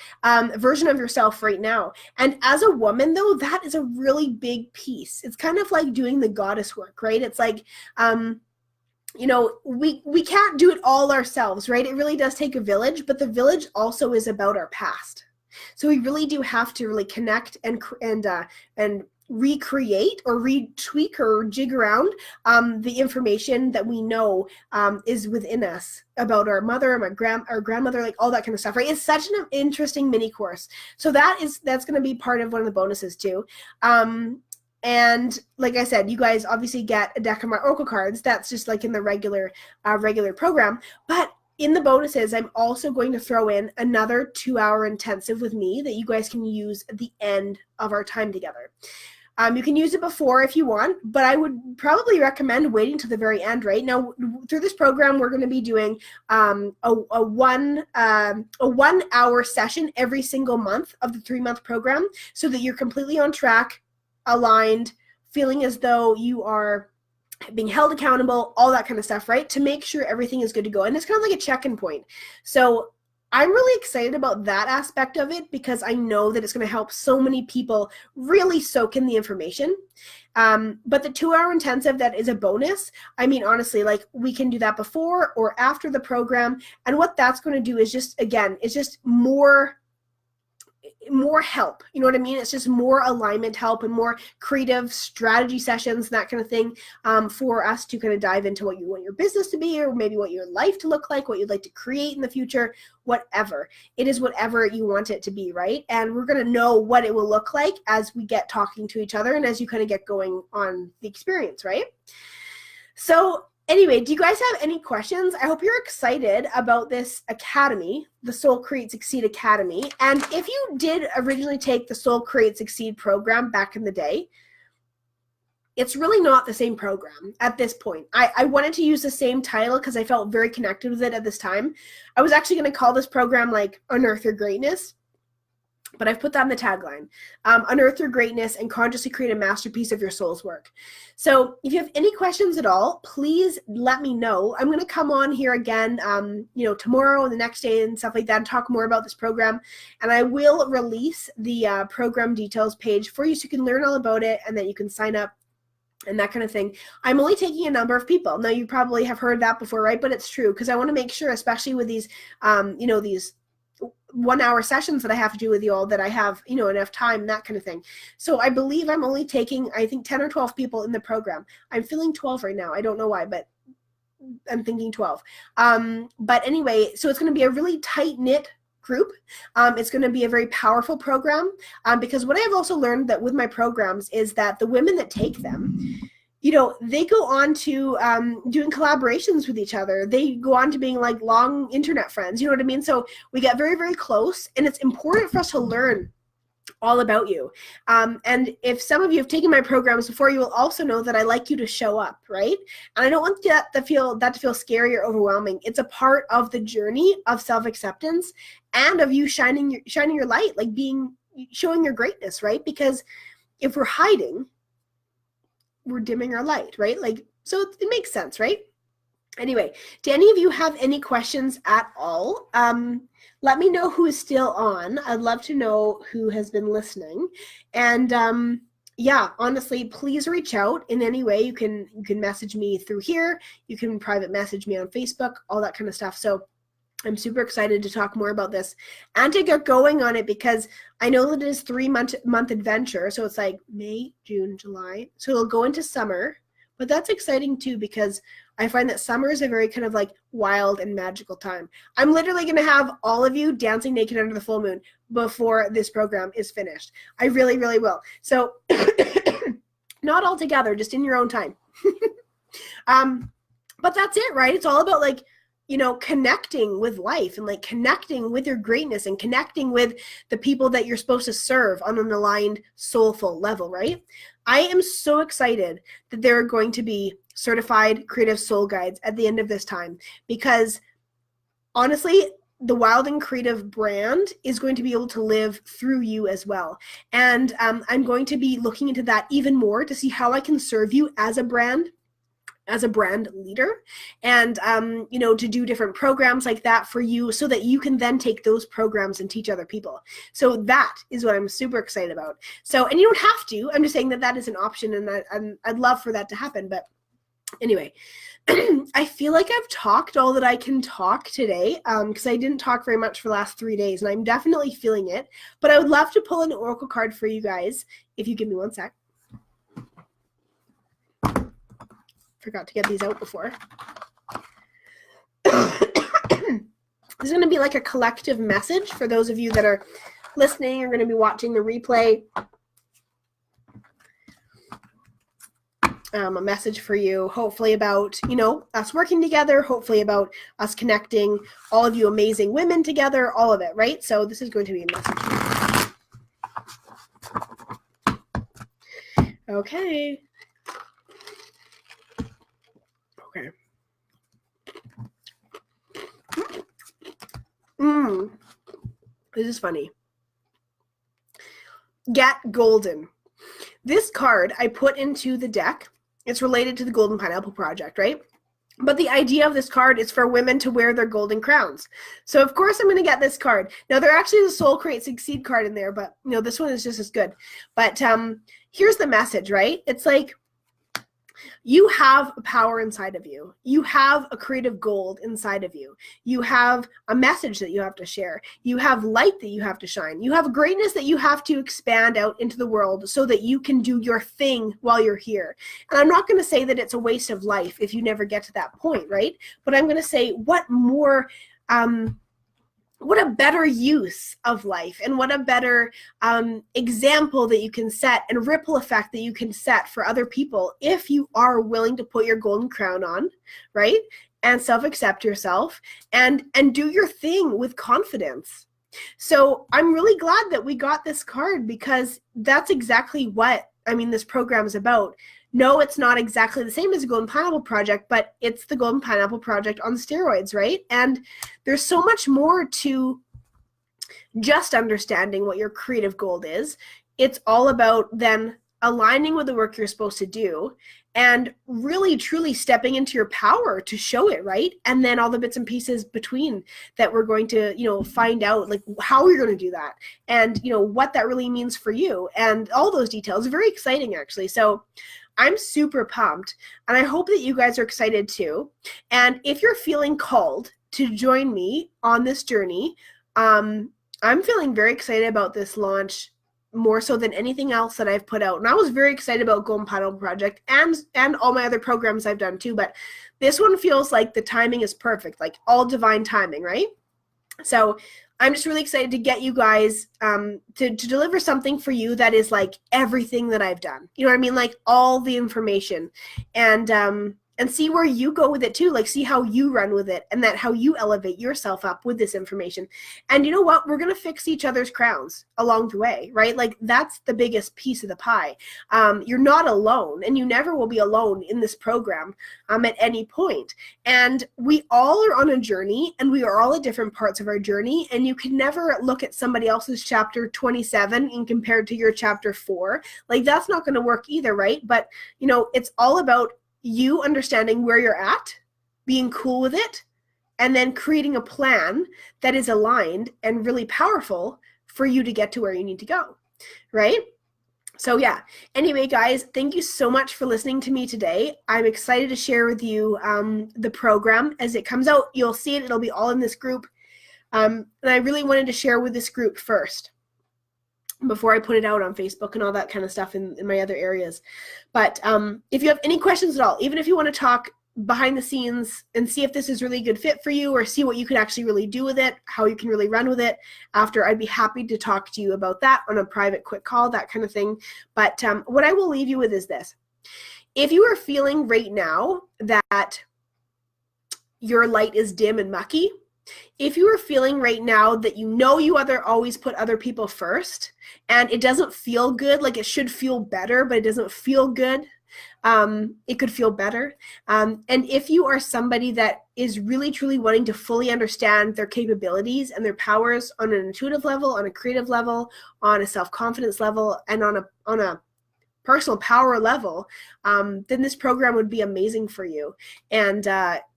version of yourself right now. And as a woman, though, that is a really big piece. It's kind of like doing the goddess work, right? It's like, you know, we can't do it all ourselves, right? It really does take a village, but the village also is about our past. So we really do have to really connect and recreate or retweak or jig around the information that we know is within us about our mother, our grandmother, like all that kind of stuff, right? It's such an interesting mini course. So that's going to be part of one of the bonuses too. And like I said, you guys obviously get a deck of my Oracle cards. That's just like in the regular program. But in the bonuses, I'm also going to throw in another 2-hour intensive with me that you guys can use at the end of our time together. You can use it before if you want, but I would probably recommend waiting to the very end, right? Now, through this program, we're going to be doing a 1 hour session every single month of the 3-month program so that you're completely on track, aligned, feeling as though you are being held accountable, all that kind of stuff, right? To make sure everything is good to go. And it's kind of like a check-in point. So I'm really excited about that aspect of it because I know that it's going to help so many people really soak in the information. But the 2-hour intensive, that is a bonus. I mean, honestly, like we can do that before or after the program. And what that's going to do is just, again, it's just more help. You know what I mean? It's just more alignment help and more creative strategy sessions, that kind of thing, for us to kind of dive into what you want your business to be, or maybe what your life to look like, what you'd like to create in the future, whatever. It is whatever you want it to be, right? And we're going to know what it will look like as we get talking to each other and as you kind of get going on the experience, right? So anyway, do you guys have any questions? I hope you're excited about this academy, the Soul Create Succeed Academy. And if you did originally take the Soul Create Succeed program back in the day, it's really not the same program at this point. I wanted to use the same title because I felt very connected with it at this time. I was actually going to call this program like Unearth Your Greatness, but I've put that in the tagline. Unearth your greatness and consciously create a masterpiece of your soul's work. So if you have any questions at all, please let me know. I'm going to come on here again, tomorrow and the next day and stuff like that and talk more about this program. And I will release the program details page for you so you can learn all about it and that you can sign up and that kind of thing. I'm only taking a number of people. Now, you probably have heard that before, right? But it's true because I want to make sure, especially with these, these 1-hour sessions that I have to do with you all, that I have, enough time, that kind of thing. So I believe I'm only taking, I think, 10 or 12 people in the program. I'm feeling 12 right now. I don't know why, but I'm thinking 12. But anyway, so it's going to be a really tight-knit group. It's going to be a very powerful program because what I've also learned that with my programs is that the women that take them, they go on to doing collaborations with each other. They go on to being like long internet friends. You know what I mean? So we get very, very close, and it's important for us to learn all about you. And if some of you have taken my programs before, you will also know that I like you to show up, right? And I don't want that to feel scary or overwhelming. It's a part of the journey of self-acceptance and of you shining your light, like showing your greatness, right? Because if we're hiding, we're dimming our light, right? Like, so it makes sense, right? Anyway, do any of you have any questions at all? Let me know who is still on. I'd love to know who has been listening. And yeah, honestly, please reach out in any way. You can message me through here. You can private message me on Facebook, all that kind of stuff. So I'm super excited to talk more about this and to get going on it because I know that it is 3-month adventure. So it's like May, June, July. So it'll go into summer, but that's exciting too because I find that summer is a very kind of like wild and magical time. I'm literally going to have all of you dancing naked under the full moon before this program is finished. I really, really will. So not all together, just in your own time. But that's it, right? It's all about like, connecting with life and like connecting with your greatness and connecting with the people that you're supposed to serve on an aligned, soulful level, right? I am so excited that there are going to be certified creative soul guides at the end of this time because honestly, the Wild and Creative brand is going to be able to live through you as well. And I'm going to be looking into that even more to see how I can serve you as a brand leader and, to do different programs like that for you so that you can then take those programs and teach other people. So that is what I'm super excited about. So, and you don't have to, I'm just saying that is an option and I'd love for that to happen. But anyway, I feel like I've talked all that I can talk today because I didn't talk very much for the last 3 days and I'm definitely feeling it, but I would love to pull an oracle card for you guys if you give me 1 sec. Forgot to get these out before. This is going to be like a collective message for those of you that are listening or going to be watching the replay. a message for you, hopefully about, us working together, hopefully about us connecting all of you amazing women together, all of it, right? So this is going to be a message. Okay. Okay. This is funny. Get Golden. This card I put into the deck. It's related to the Golden Pineapple Project, right? But the idea of this card is for women to wear their golden crowns. So, of course, I'm going to get this card. Now, there actually is a Soul Create Succeed card in there, but, this one is just as good. But here's the message, right? It's like, you have a power inside of you. You have a creative gold inside of you. You have a message that you have to share. You have light that you have to shine. You have greatness that you have to expand out into the world so that you can do your thing while you're here. And I'm not going to say that it's a waste of life if you never get to that point, right? But I'm going to say what more, what a better use of life, and what a better example that you can set and ripple effect that you can set for other people if you are willing to put your golden crown on, right? And self-accept yourself and do your thing with confidence. So I'm really glad that we got this card, because that's exactly what, this program is about. No, it's not exactly the same as the Golden Pineapple Project, but it's the Golden Pineapple Project on steroids, right? And there's so much more to just understanding what your creative gold is. It's all about then aligning with the work you're supposed to do and really, truly stepping into your power to show it, right? And then all the bits and pieces between that we're going to, find out, like how you're going to do that and, what that really means for you and all those details. Very exciting, actually. So I'm super pumped, and I hope that you guys are excited too. And if you're feeling called to join me on this journey, I'm feeling very excited about this launch, more so than anything else that I've put out. And I was very excited about Golden Pineapple Project and all my other programs I've done too, but this one feels like the timing is perfect, like all divine timing, right? So I'm just really excited to get you guys to deliver something for you that is like everything that I've done. You know what I mean? Like all the information, and see where you go with it too. Like see how you run with it, and that how you elevate yourself up with this information. And you know what? We're going to fix each other's crowns along the way, right? Like that's the biggest piece of the pie. You're not alone, and you never will be alone in this program at any point. And we all are on a journey, and we are all at different parts of our journey. And you can never look at somebody else's chapter 27 and compared to your chapter 4. Like that's not going to work either, right? But it's all about you understanding where you're at, being cool with it, and then creating a plan that is aligned and really powerful for you to get to where you need to go, right? So yeah, anyway, guys, thank you so much for listening to me today. I'm excited to share with you the program as it comes out. You'll see it. It'll be all in this group. And I really wanted to share with this group first before I put it out on Facebook and all that kind of stuff in my other areas. But if you have any questions at all, even if you want to talk behind the scenes and see if this is really a good fit for you, or see what you could actually really do with it, how you can really run with it after, I'd be happy to talk to you about that on a private quick call, that kind of thing. But what I will leave you with is this. If you are feeling right now that your light is dim and mucky, if you are feeling right now that you always put other people first, and it doesn't feel good, like it should feel better, but it doesn't feel good, it could feel better. And if you are somebody that is really, truly wanting to fully understand their capabilities and their powers on an intuitive level, on a creative level, on a self-confidence level, and on a personal power level, then this program would be amazing for you. And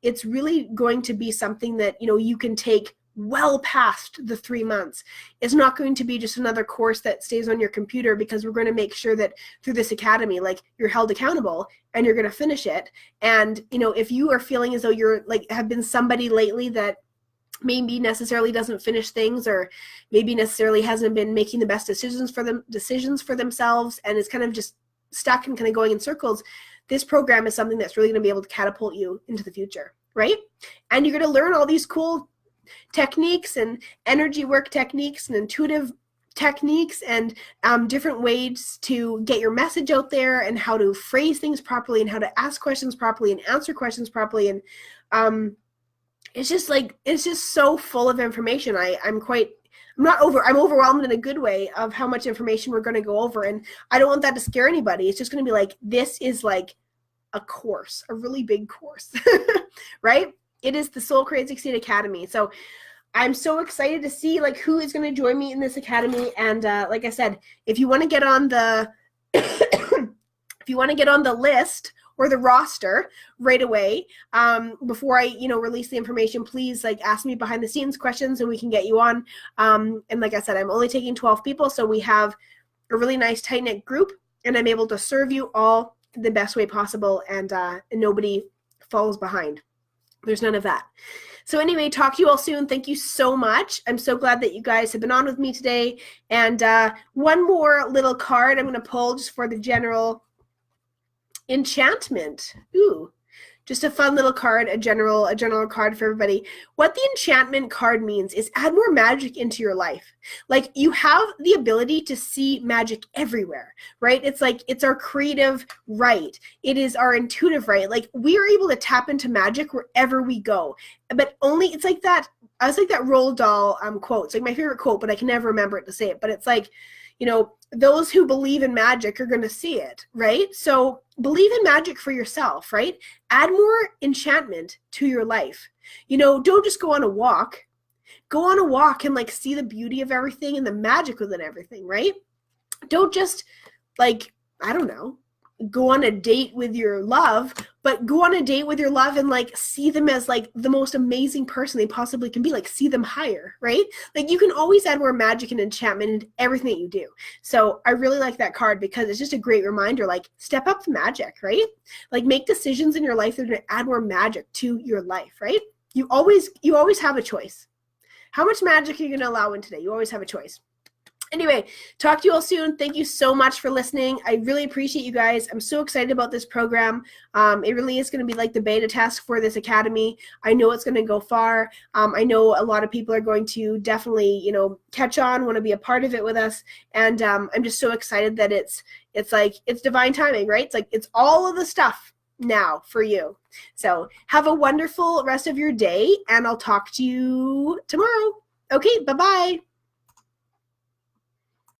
it's really going to be something that you can take well past the 3 months. It's not going to be just another course that stays on your computer, because we're going to make sure that through this academy, like, you're held accountable and you're going to finish it. And if you are feeling as though you're like have been somebody lately that maybe necessarily doesn't finish things, or maybe necessarily hasn't been making the best decisions for themselves, and is kind of just stuck and kind of going in circles, this program is something that's really going to be able to catapult you into the future, right? And you're going to learn all these cool techniques and energy work techniques and intuitive techniques and different ways to get your message out there, and how to phrase things properly, and how to ask questions properly and answer questions properly. And it's just so full of information. I'm overwhelmed in a good way of how much information we're going to go over. And I don't want that to scare anybody. It's just going to be like, this is like a course, a really big course, right? It is the Soul Create Succeed Academy. So I'm so excited to see like who is going to join me in this academy. And like I said, if you want to get on the if you want to get on the list or the roster right away, before I, release the information, please like ask me behind the scenes questions and we can get you on. And like I said, I'm only taking 12 people. So we have a really nice tight knit group, and I'm able to serve you all the best way possible. And nobody falls behind. There's none of that. So anyway, talk to you all soon. Thank you so much. I'm so glad that you guys have been on with me today. And one more little card I'm going to pull just for the general enchantment. Ooh, just a fun little card, a general card for everybody. What the enchantment card means is add more magic into your life. Like, you have the ability to see magic everywhere, right? It's like, it's our creative right. It is our intuitive right. Like, we are able to tap into magic wherever we go, but only, it's like that, I was like that Roald Dahl quote. It's like my favorite quote, but I can never remember it to say it. But it's like, those who believe in magic are going to see it, right? So believe in magic for yourself, right? Add more enchantment to your life. Don't just go on a walk. Go on a walk and like see the beauty of everything and the magic within everything, right? Don't just like, I don't know, go on a date with your love, but go on a date with your love and like see them as like the most amazing person they possibly can be. Like, see them higher, right? Like, you can always add more magic and enchantment into everything that you do. So I really like that card because it's just a great reminder, like, step up the magic, right? Like, make decisions in your life that are going to add more magic to your life, right? You always have a choice. How much magic are you going to allow in today? You always have a choice. Anyway, talk to you all soon. Thank you so much for listening. I really appreciate you guys. I'm so excited about this program. It really is going to be like the beta test for this academy. I know it's going to go far. I know a lot of people are going to definitely, catch on, want to be a part of it with us. And I'm just so excited that it's divine timing, right? It's like, it's all of the stuff now for you. So have a wonderful rest of your day, and I'll talk to you tomorrow. Okay, bye-bye.